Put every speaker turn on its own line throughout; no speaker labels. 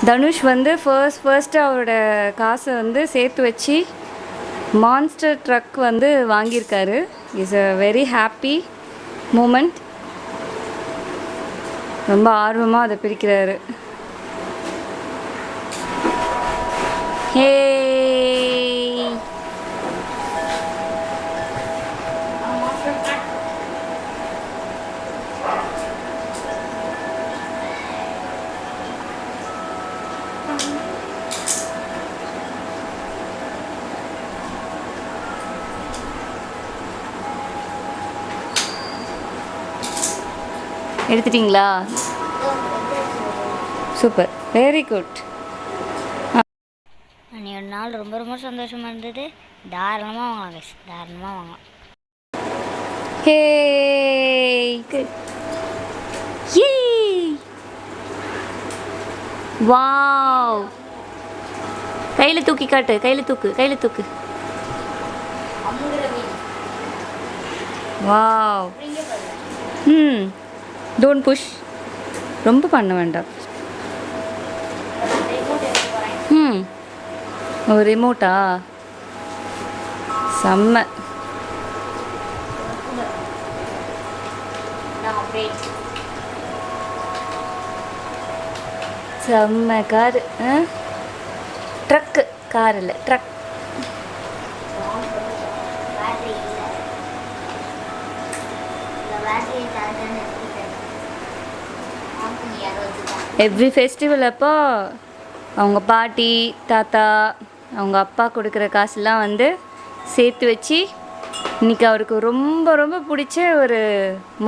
தனுஷ் வந்து ஃபர்ஸ்ட் அவரோட காசை வந்து சேர்த்து வச்சு மான்ஸ்டர் ட்ரக் வந்து வாங்கியிருக்காரு. Is a very happy moment. ரொம்ப ஆர்வமாக அதை பிரிக்கிறாரு. ஹே எடுத்துட்டிங்களா? Super, very good.
அன்றைக்கி ஒரு நாள் ரொம்ப ரொம்ப சந்தோஷமாக இருந்தது. தாராளமாக வாங்கலாம் கைஸ், தாராளமாக வாங்கலாம்.
ஹே யே வாவ், கையில் தூக்கி காட்டு, கையில் தூக்கு. வாவ். டோன்ட் புஷ், ரொம்ப பண்ண வேண்டாம். ஒரு ரிமோட்டா? செம்ம. செம்ம காரு. ட்ரக்கு, கார் இல்லை, ட்ரக். எவ்ரி ஃபெஸ்டிவல் அப்போ அவங்க பாட்டி தாத்தா அவங்க அப்பா கொடுக்குற காசுலாம் வந்து சேர்த்து வச்சு இன்றைக்கி அவருக்கு ரொம்ப ரொம்ப பிடிச்ச ஒரு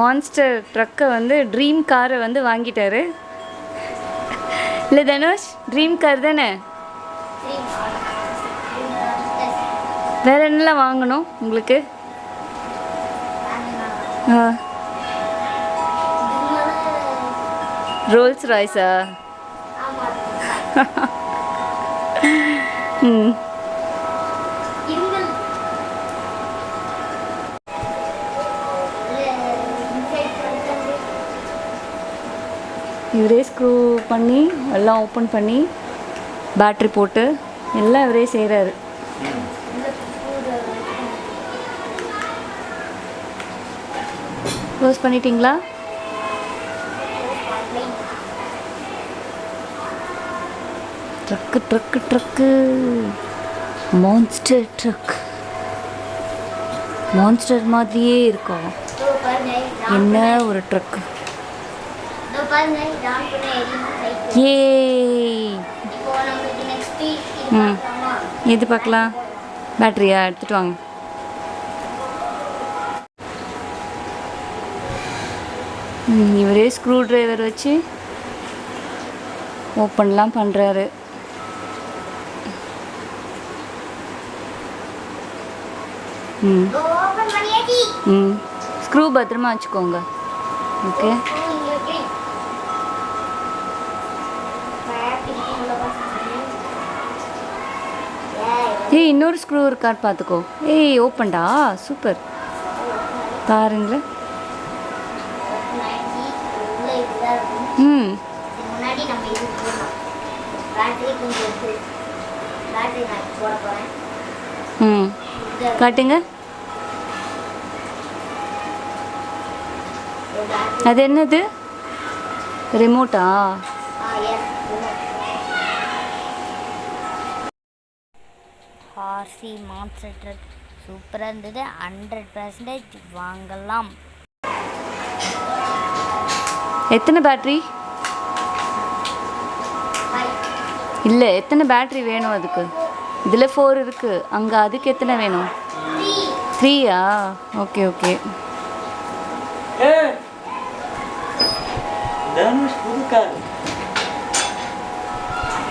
மான்ஸ்டர் ட்ரக்கை வந்து ட்ரீம் காரை வந்து வாங்கிட்டாரு. இல்லை தனுஷ், ட்ரீம் கார் தானே? வேறு என்னெல்லாம் வாங்கணும் உங்களுக்கு? ரோல்ஸ் ராய்ஸா? இவரே ஸ்க்ரூ பண்ணி எல்லாம் ஓப்பன் பண்ணி பேட்ரி போட்டு எல்லாம் இவரே செய்கிறாரு. க்ளோஸ் பண்ணிட்டீங்களா? Truck monster drug. மான்ஸ்டர் மாதிரியே இருக்கும். என்ன ஒரு ட்ரக். எது பார்க்கலாம்? பேட்டரியா? எடுத்துகிட்டு வாங்க. இவரே ஸ்க்ரூ ட்ரைவர் வச்சு ஓப்பன்லாம் பண்ணுறாரு. ஸ்க்ரூ பத்திரமா வச்சுக்கோங்க. ஓகே. ஏய், இன்னொரு ஸ்க்ரூ இருக்கான்னு பார்த்துக்கோ. ஏய், ஓப்பன்டா, சூப்பர். பாருங்களேன். காட்டுங்க. அது என்னது? ரிமோட்டா?
ஹார்சி மான்ஸ்டர் ட்ரக் சூப்பராக இருந்தது. 100% வாங்கலாம்.
எத்தனை பேட்ரி? இல்லை, எத்தனை பேட்ரி வேணும் அதுக்கு? இதில் 4 இருக்குது. அங்கே அதுக்கு எத்தனை வேணும்? 3யா? Okay okay.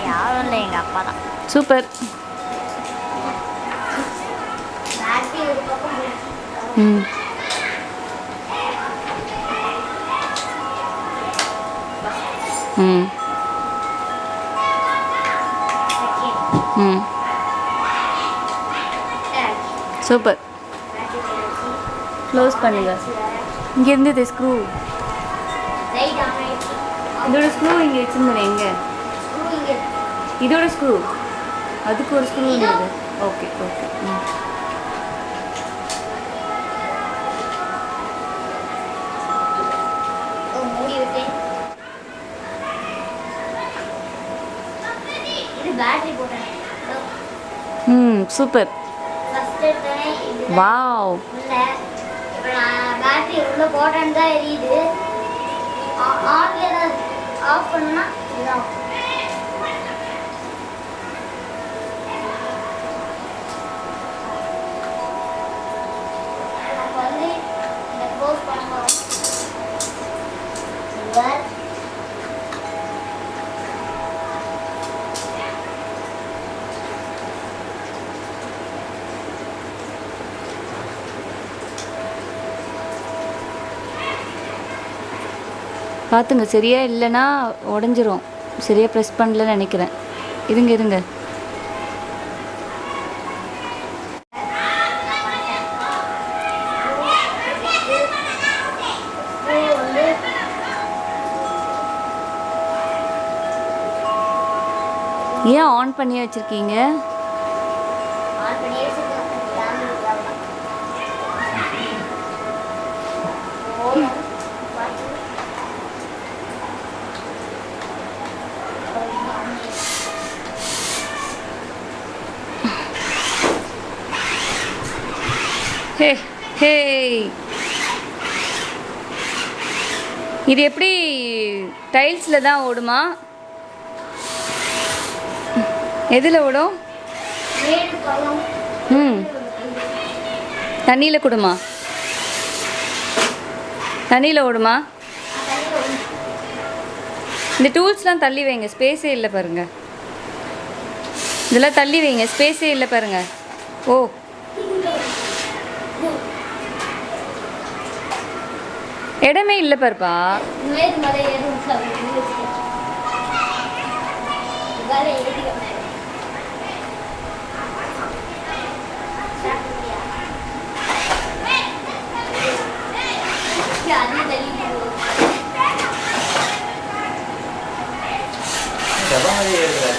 யாரும் இல்லை, எங்கள் அப்பா தான்.
சூப்பர். சூப்பர். க்ளோஸ் பண்ணுங்க. இங்கே இருந்தது ஸ்க்ரூ. இதோட ஸ்க்ரூ இங்கே வச்சுருந்தேன். எங்கே இதோட ஸ்க்ரூ? அதுக்கு ஒரு ஸ்க்ரூ இருந்தது. Okay okay. Super. Wow.
Battery உள்ள போட்டேன்னு தான் எரியுது. ஆன்ல ஆஃப் பண்ணா இதுதான். வந்து இந்த க்ளோஸ் பண்ணுவோம்.
பார்த்துங்க, சரியா இல்லைன்னா உடஞ்சிரும். சரியாக ப்ரெஸ் பண்ணலன்னு நினைக்கிறேன். இருங்க இருங்க. ஏன் ஆன் பண்ணி வச்சுருக்கீங்க? ஹே ஹே, இது எப்படி டைல்ஸில் தான் ஓடுமா? எதில் ஓடும்? தண்ணியில் கூடுமா? தண்ணியில் ஓடுமா? இந்த டூல்ஸ்லாம் தள்ளி வைங்க, ஸ்பேஸே இல்லை பாருங்க. இதெல்லாம் தள்ளி வைங்க, ஸ்பேஸே இல்லை பாருங்க. ஓ, இடமே இல்லை பாருப்பா.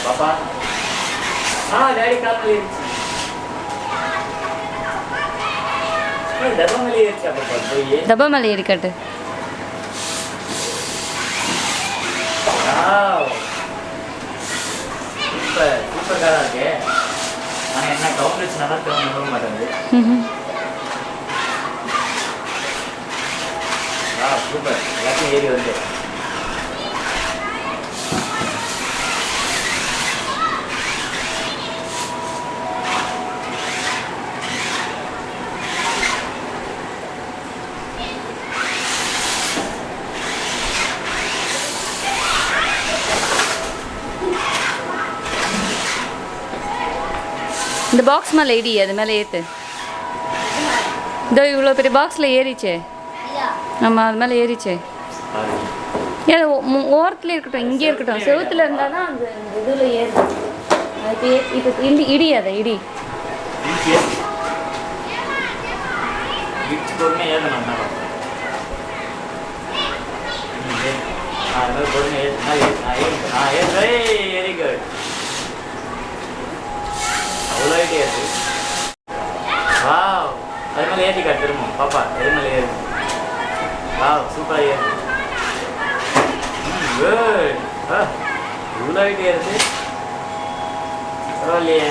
பாப்பா டாடி கால்
டப்பா மேலே ஏறிக்காட்டு.
சூப்பர் சூப்பர் காரா இருக்கு. ஆனால் என்ன கவுண்டர்ஸ் நல்லா திரும்ப மாட்டேங்குது. சூப்பர், எல்லாத்தையும் ஏறி வந்து
இந்த பாக்ஸ் மேலே ஏடி, அது மேலே ஏற்று. இதோ இவ்வளோ பெரிய பாக்ஸில் ஏறிச்சே. ஆமாம், அது மேலே ஏறிச்சே. ஏன் ஓரத்தில் இருக்கட்டும், இங்கே இருக்கட்டும். செவுத்தில் இருந்தால் தான் அந்த இதில் ஏறுது. அது இப்போ இடி, அதை இடி.
Very good. அவ்வளோ ஐடியா இருக்கு. வாவ், அது மேலே ஏற்றி காட்டு திரும்ப. பாப்பா எது மேலே ஏறு. வாவ், சூப்பராக ஏறு. குட். இவ்வளோ ஐடியா இருக்கு. பரவாயில்லையே.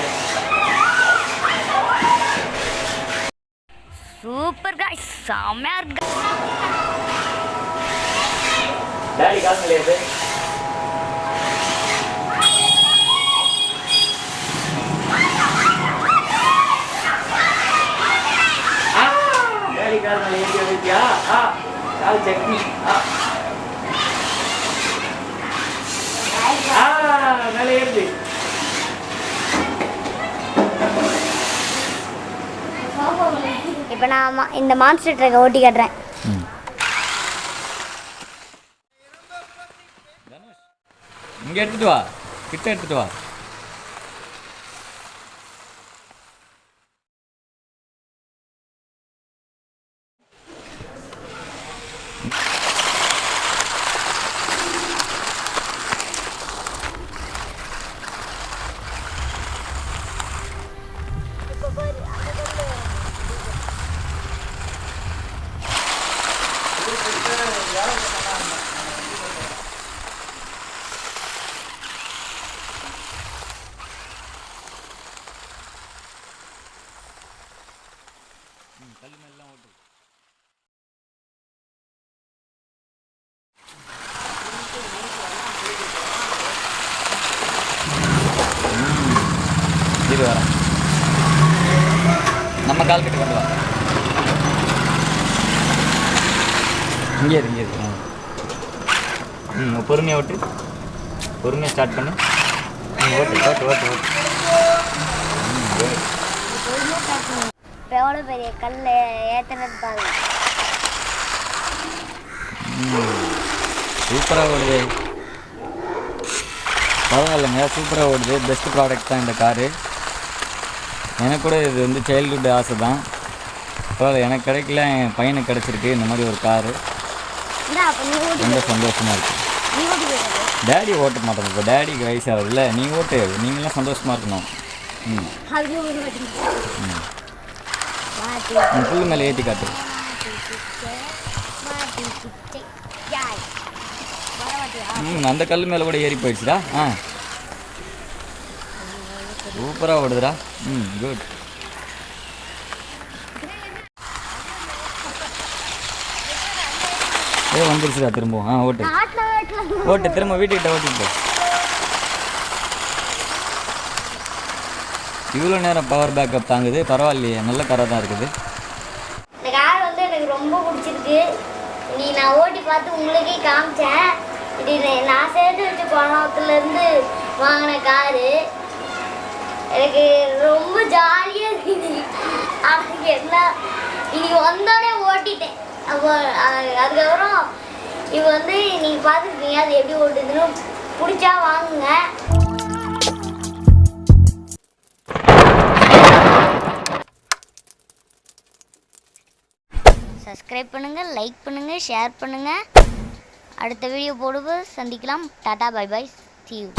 சூப்பர் காய்ஸ், செம்மையா இருக்கு.
டாடி கால் மேலே ஏறு. கால் மேலே ஏற்றி வந்துட்டியா? கால் சட்னி. மேலே ஏறுது.
இப்போ நான் இந்த மான்ஸ்டர் ட்ரக்கை ஓட்டி காட்டுறேன்.
இங்கே எடுத்துட்டு வா, கிட்ட எடுத்துட்டு வா. கல் மேலாம் ஓட்டு. இது வரேன். நம்ம கால் கட்டு கொண்டு வா. இங்கே இருக்கு. பொறுமையாக ஓட்டு. பொறுமையாக ஸ்டார்ட் பண்ணு. ஓட்டு.
எவ்வளோ பெரிய கல் ஏற்றுனது பாருங்க.
சூப்பராக ஓடுது. பரவாயில்லைங்க, சூப்பராக ஓடுது. பெஸ்ட் ப்ராடக்ட் தான் இந்த காரு. எனக்கு கூட இது வந்து சைல்டுஹுட் ஆசை தான். பரவாயில்ல, எனக்கு கிடைக்கல, என் பையனுக்கு கிடச்சிருக்கு இந்த மாதிரி ஒரு காரு. ரொம்ப சந்தோஷமாக இருக்குது. டேடி ஓட்ட மாட்டோம். இப்போ டேடிக்கு வயசாகுதுல்ல, நீ ஓட்டு. நீங்களாம் சந்தோஷமாக இருக்கணும். புல் மேலே ஏற்றி காட்டு. அந்த கல் மேலே கூட ஏறி போயிடுச்சுடா. சூப்பராக ஓடுதுடா. குட். வந்துருச்சுடா திரும்பவும். ஓட்டு திரும்ப வீட்டுக்கிட்ட ஓட்டிட்டு. இவ்வளோ நேரம் பவர் பேக்கப் தாங்குது. பரவாயில்லையே, நல்ல காராக தான் இருக்குது.
இந்த கார் வந்து எனக்கு ரொம்ப பிடிச்சிருக்கு. நீ நான் ஓட்டி பார்த்து உங்களுக்கே காமிச்சேன். இது நான் சேர்த்து வச்ச பணத்துலேருந்து வாங்கின காரு. எனக்கு ரொம்ப ஜாலியாக இருக்குது. அதுக்கு என்ன இன்னைக்கு வந்தோடனே ஓட்டிட்டேன். அப்போ அதுக்கப்புறம் இப்போ வந்து நீங்கள் பார்த்துருக்கீங்க அது எப்படி ஓட்டுதுன்னு. பிடிச்சா வாங்குங்க. சப்ஸ்கிரைப் பண்ணுங்கள், லைக் பண்ணுங்கள், ஷேர் பண்ணுங்கள். அடுத்த வீடியோ போடும்போது சந்திக்கலாம். Tata, bye bye, see you.